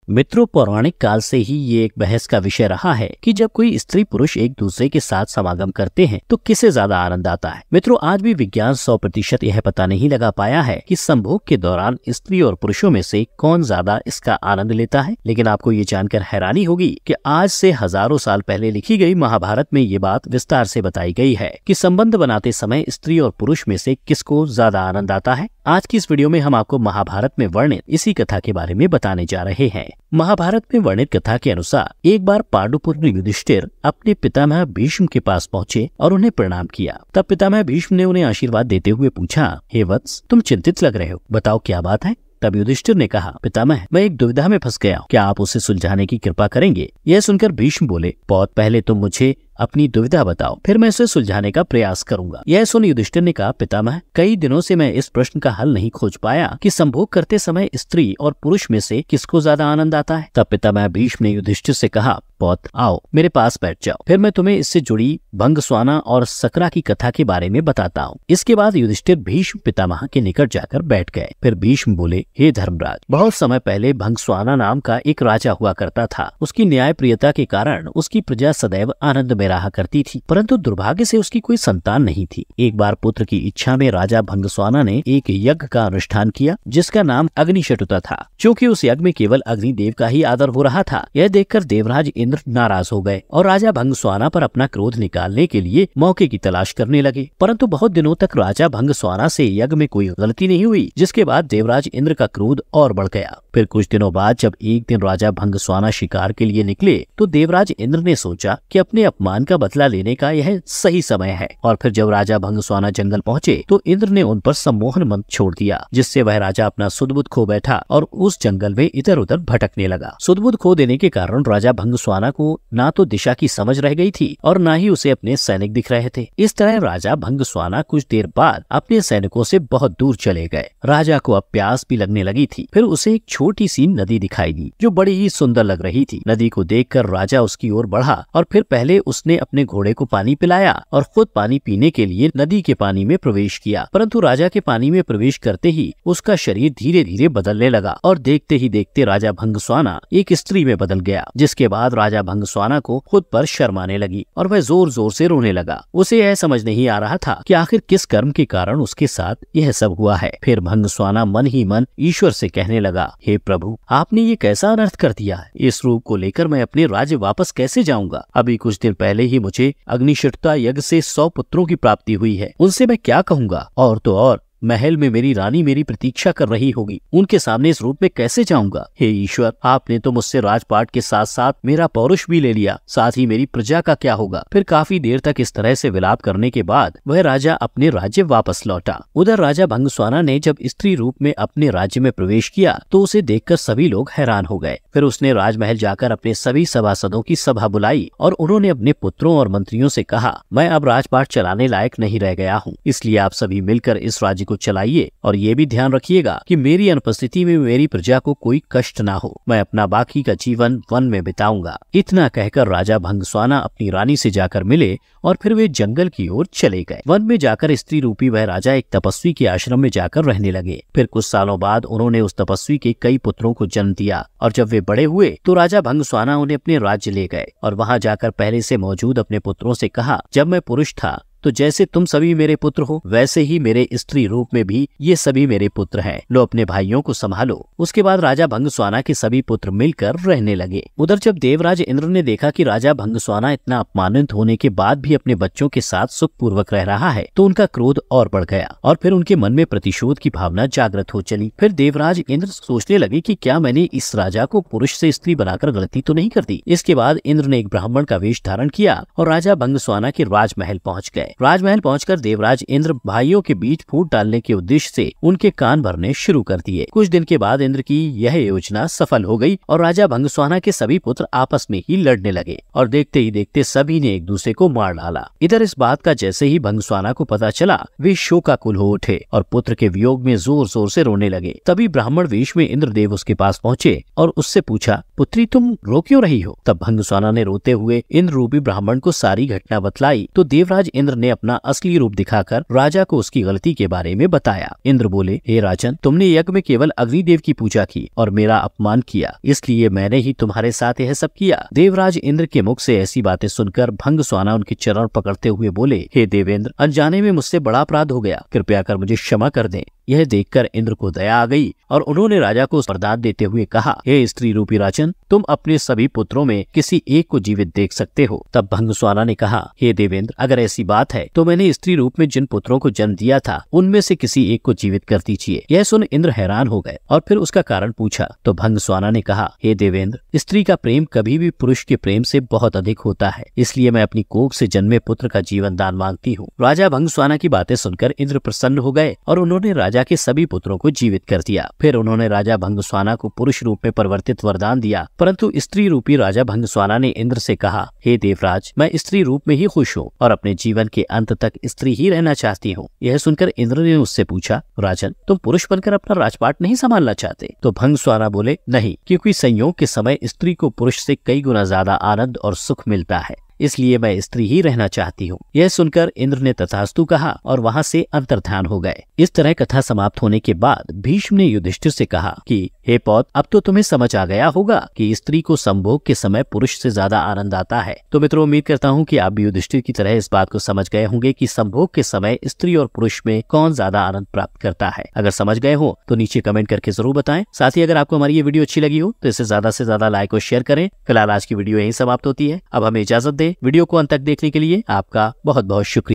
मित्रों, पौराणिक काल से ही ये एक बहस का विषय रहा है कि जब कोई स्त्री पुरुष एक दूसरे के साथ समागम करते हैं तो किसे ज्यादा आनंद आता है। मित्रों, आज भी विज्ञान 100% यह पता नहीं लगा पाया है कि संभोग के दौरान स्त्री और पुरुषों में से कौन ज्यादा इसका आनंद लेता है। लेकिन आपको ये जानकर हैरानी होगी कि आज से हजारों साल पहले लिखी गई महाभारत में ये बात विस्तार से बताई गई है कि संबंध बनाते समय स्त्री और पुरुष में से किसको ज्यादा आनंद आता है। आज की इस वीडियो में हम आपको महाभारत में वर्णित इसी कथा के बारे में बताने जा रहे हैं। महाभारत में वर्णित कथा के अनुसार एक बार पांडुपुत्र युधिष्ठिर अपने पितामह भीष्म के पास पहुँचे और उन्हें प्रणाम किया। तब पितामह भीष्म ने उन्हें आशीर्वाद देते हुए पूछा, हे वत्स, तुम चिंतित लग रहे हो, बताओ क्या बात है। तब युधिष्ठिर ने कहा, पितामह, मैं एक दुविधा में फंस गया हूँ, क्या आप उसे सुलझाने की कृपा करेंगे। यह सुनकर भीष्म बोले, बहुत पहले तुम मुझे अपनी दुविधा बताओ, फिर मैं इसे सुलझाने का प्रयास करूंगा। यह सुन युधिष्ठिर ने कहा, पितामह, कई दिनों से मैं इस प्रश्न का हल नहीं खोज पाया कि संभोग करते समय स्त्री और पुरुष में से किसको ज्यादा आनंद आता है। तब पितामह भीष्म ने युधिष्ठिर से कहा, पौत्र, आओ मेरे पास बैठ जाओ, फिर मैं तुम्हें इससे जुड़ी भंगस्वाना और सकरा की कथा के बारे में बताता हूँ। इसके बाद युधिष्ठिर भीष्म पितामह के निकट जाकर बैठ गए। फिर भीष्म बोले, हे धर्मराज, बहुत समय पहले भंगस्वाना नाम का एक राजा हुआ करता था। उसकी न्यायप्रियता के कारण उसकी प्रजा सदैव आनंद में रहा करती थी, परंतु दुर्भाग्य से उसकी कोई संतान नहीं थी। एक बार पुत्र की इच्छा में राजा भंगस्वाना ने एक यज्ञ का अनुष्ठान किया जिसका नाम अग्निशटुता था। क्योंकि उस यज्ञ में केवल अग्निदेव का ही आदर हो रहा था, यह देखकर देवराज इंद्र नाराज हो गए और राजा भंगस्वाना पर अपना क्रोध निकालने के लिए मौके की तलाश करने लगे। परंतु बहुत दिनों तक राजा भंगस्वाना से यज्ञ में कोई गलती नहीं हुई, जिसके बाद देवराज इंद्र का क्रोध और बढ़ गया। फिर कुछ दिनों बाद जब एक दिन राजा भंगस्वाना शिकार के लिए निकले तो देवराज इंद्र ने सोचा कि अपने अपमान का बदला लेने का यह सही समय है। और फिर जब राजा भंगस्वाना जंगल पहुँचे तो इंद्र ने उन पर सम्मोहन मंत्र छोड़ दिया, जिससे वह राजा अपना सुध-बुध खो बैठा और उस जंगल में इधर उधर भटकने लगा। सुध-बुध खो देने के कारण राजा भंगस्वाना को ना तो दिशा की समझ रह गई थी और ना ही उसे अपने सैनिक दिख रहे थे। इस तरह राजा भंगस्वाना कुछ देर बाद अपने सैनिकों से बहुत दूर चले गए। राजा को अब प्यास भी लगने लगी थी। फिर उसे एक छोटी सी नदी दिखाई दी जो बड़ी ही सुंदर लग रही थी। नदी को देखकर राजा उसकी ओर बढ़ा और फिर पहले उसने अपने घोड़े को पानी पिलाया और खुद पानी पीने के लिए नदी के पानी में प्रवेश किया। परंतु राजा के पानी में प्रवेश करते ही उसका शरीर धीरे धीरे बदलने लगा और देखते ही देखते राजा भंगस्वाना एक स्त्री में बदल गया। जिसके बाद राजा भंगस्वाना को खुद पर शर्म आने लगी और वह जोर जोर से रोने लगा। उसे यह समझ नहीं आ रहा था कि आखिर किस कर्म के कारण उसके साथ यह सब हुआ है। फिर भंगस्वाना मन ही मन ईश्वर से कहने लगा, हे प्रभु, आपने ये कैसा अनर्थ कर दिया है। इस रूप को लेकर मैं अपने राज्य वापस कैसे जाऊंगा। अभी कुछ दिन पहले ही मुझे अग्निशटुता यज्ञ से 100 पुत्रों की प्राप्ति हुई है, उनसे मैं क्या कहूँगा। और तो और महल में मेरी रानी मेरी प्रतीक्षा कर रही होगी, उनके सामने इस रूप में कैसे जाऊंगा। हे ईश्वर, आपने तो मुझसे राजपाट के साथ साथ मेरा पौरुष भी ले लिया, साथ ही मेरी प्रजा का क्या होगा। फिर काफी देर तक इस तरह से विलाप करने के बाद वह राजा अपने राज्य वापस लौटा। उधर राजा भंगस्वाना ने जब स्त्री रूप में अपने राज्य में प्रवेश किया तो उसे देखकर सभी लोग हैरान हो गए। फिर उसने राजमहल जाकर अपने सभी सभासदों की सभा बुलाई और उन्होंने अपने पुत्रों और मंत्रियों से कहा, मैं अब राजपाट चलाने लायक नहीं रह गया हूँ, इसलिए आप सभी मिलकर इस राज्य को चलाइए और ये भी ध्यान रखिएगा कि मेरी अनुपस्थिति में मेरी प्रजा को कोई कष्ट ना हो। मैं अपना बाकी का जीवन वन में बिताऊंगा। इतना कहकर राजा भंगस्वाना अपनी रानी से जाकर मिले और फिर वे जंगल की ओर चले गए। वन में जाकर स्त्री रूपी वह राजा एक तपस्वी के आश्रम में जाकर रहने लगे। फिर कुछ सालों बाद उन्होंने उस तपस्वी के कई पुत्रों को जन्म दिया और जब वे बड़े हुए तो राजा भंगस्वाना उन्हें अपने राज्य ले गए और वहां जाकर पहले से मौजूद अपने पुत्रों से कहा, जब मैं पुरुष था तो जैसे तुम सभी मेरे पुत्र हो, वैसे ही मेरे स्त्री रूप में भी ये सभी मेरे पुत्र हैं। लो अपने भाइयों को संभालो। उसके बाद राजा भंगस्वाना के सभी पुत्र मिलकर रहने लगे। उधर जब देवराज इंद्र ने देखा कि राजा भंगस्वाना इतना अपमानित होने के बाद भी अपने बच्चों के साथ सुख पूर्वक रह रहा है तो उनका क्रोध और बढ़ गया और फिर उनके मन में प्रतिशोध की भावना जागृत हो चली। फिर देवराज इंद्र सोचने लगे कि क्या मैंने इस राजा को पुरुष से स्त्री बनाकर गलती तो नहीं कर दी। इसके बाद इंद्र ने एक ब्राह्मण का वेश धारण किया और राजा भंगस्वाना के राजमहल पहुँच गए। राजमहल पहुंचकर देवराज इंद्र भाइयों के बीच फूट डालने के उद्देश्य से उनके कान भरने शुरू कर दिए। कुछ दिन के बाद इंद्र की यह योजना सफल हो गई और राजा भंगस्वाना के सभी पुत्र आपस में ही लड़ने लगे और देखते ही देखते सभी ने एक दूसरे को मार डाला। इधर इस बात का जैसे ही भंगस्वाना को पता चला वे शोकाकुल हो उठे और पुत्र के वियोग में जोर जोर से रोने लगे। तभी ब्राह्मण वेश में इंद्रदेव उसके पास पहुँचे और उससे पूछा, पुत्री तुम रो क्यों रही हो। तब भंगस्वाना ने रोते हुए इंद्र रूपी ब्राह्मण को सारी घटना बतलाई तो देवराज इंद्र ने अपना असली रूप दिखाकर राजा को उसकी गलती के बारे में बताया। इंद्र बोले, हे राजन, तुमने यज्ञ में केवल अग्निदेव की पूजा की और मेरा अपमान किया, इसलिए मैंने ही तुम्हारे साथ यह सब किया। देवराज इंद्र के मुख से ऐसी बातें सुनकर भंगस्वाना उनके चरण पकड़ते हुए बोले, हे देवेंद्र, अनजाने में मुझसे बड़ा अपराध हो गया, कृपया कर मुझे क्षमा कर दें। यह देखकर इंद्र को दया आ गई और उन्होंने राजा को वरदान देते हुए कहा, हे स्त्री रूपी राजन, तुम अपने सभी पुत्रों में किसी एक को जीवित देख सकते हो। तब भंगस्वाना ने कहा, हे देवेंद्र, अगर ऐसी बात है तो मैंने स्त्री रूप में जिन पुत्रों को जन्म दिया था उनमें से किसी एक को जीवित कर दीजिए। यह सुन इंद्र हैरान हो गए और फिर उसका कारण पूछा तो भंगस्वाना ने कहा, हे देवेंद्र, स्त्री का प्रेम कभी भी पुरुष के प्रेम से बहुत अधिक होता है, इसलिए मैं अपनी कोख से जन्मे पुत्र का जीवन दान मांगती हूँ। राजा भंगस्वाना की बातें सुनकर इंद्र प्रसन्न हो गए और उन्होंने राजा के सभी पुत्रों को जीवित कर दिया। फिर उन्होंने राजा भंगस्वाना को पुरुष रूप में परिवर्तित वरदान दिया, परंतु स्त्री रूपी राजा भंगस्वाना ने इंद्र से कहा, हे देवराज, मैं स्त्री रूप में ही खुश हूँ और अपने जीवन के अंत तक स्त्री ही रहना चाहती हूँ। यह सुनकर इंद्र ने उससे पूछा, राजन, तुम पुरुष बनकर अपना राजपाट नहीं संभालना चाहते? तो भंगस्वाना बोले, नहीं, क्योंकि संयोग के समय स्त्री को पुरुष से कई गुना ज्यादा आनंद और सुख मिलता है, इसलिए मैं स्त्री ही रहना चाहती हूँ। यह सुनकर इंद्र ने तथास्तु कहा और वहाँ से अंतर्ध्यान हो गए। इस तरह कथा समाप्त होने के बाद भीष्म ने युधिष्ठिर से कहा कि हे पौत्र, अब तो तुम्हें समझ आ गया होगा कि स्त्री को संभोग के समय पुरुष से ज्यादा आनंद आता है। तो मित्रों, उम्मीद करता हूँ कि आप भी युधिष्ठिर की तरह इस बात को समझ गए होंगे कि संभोग के समय स्त्री और पुरुष में कौन ज्यादा आनंद प्राप्त करता है। अगर समझ गए हो तो नीचे कमेंट करके जरूर बताएं। साथ ही अगर आपको हमारी ये वीडियो अच्छी लगी हो तो इसे ज्यादा से ज्यादा लाइक और शेयर करें। फिलहाल आज की वीडियो यहीं समाप्त होती है। अब हमें इजाजत दें। वीडियो को अंत तक देखने के लिए आपका बहुत बहुत शुक्रिया।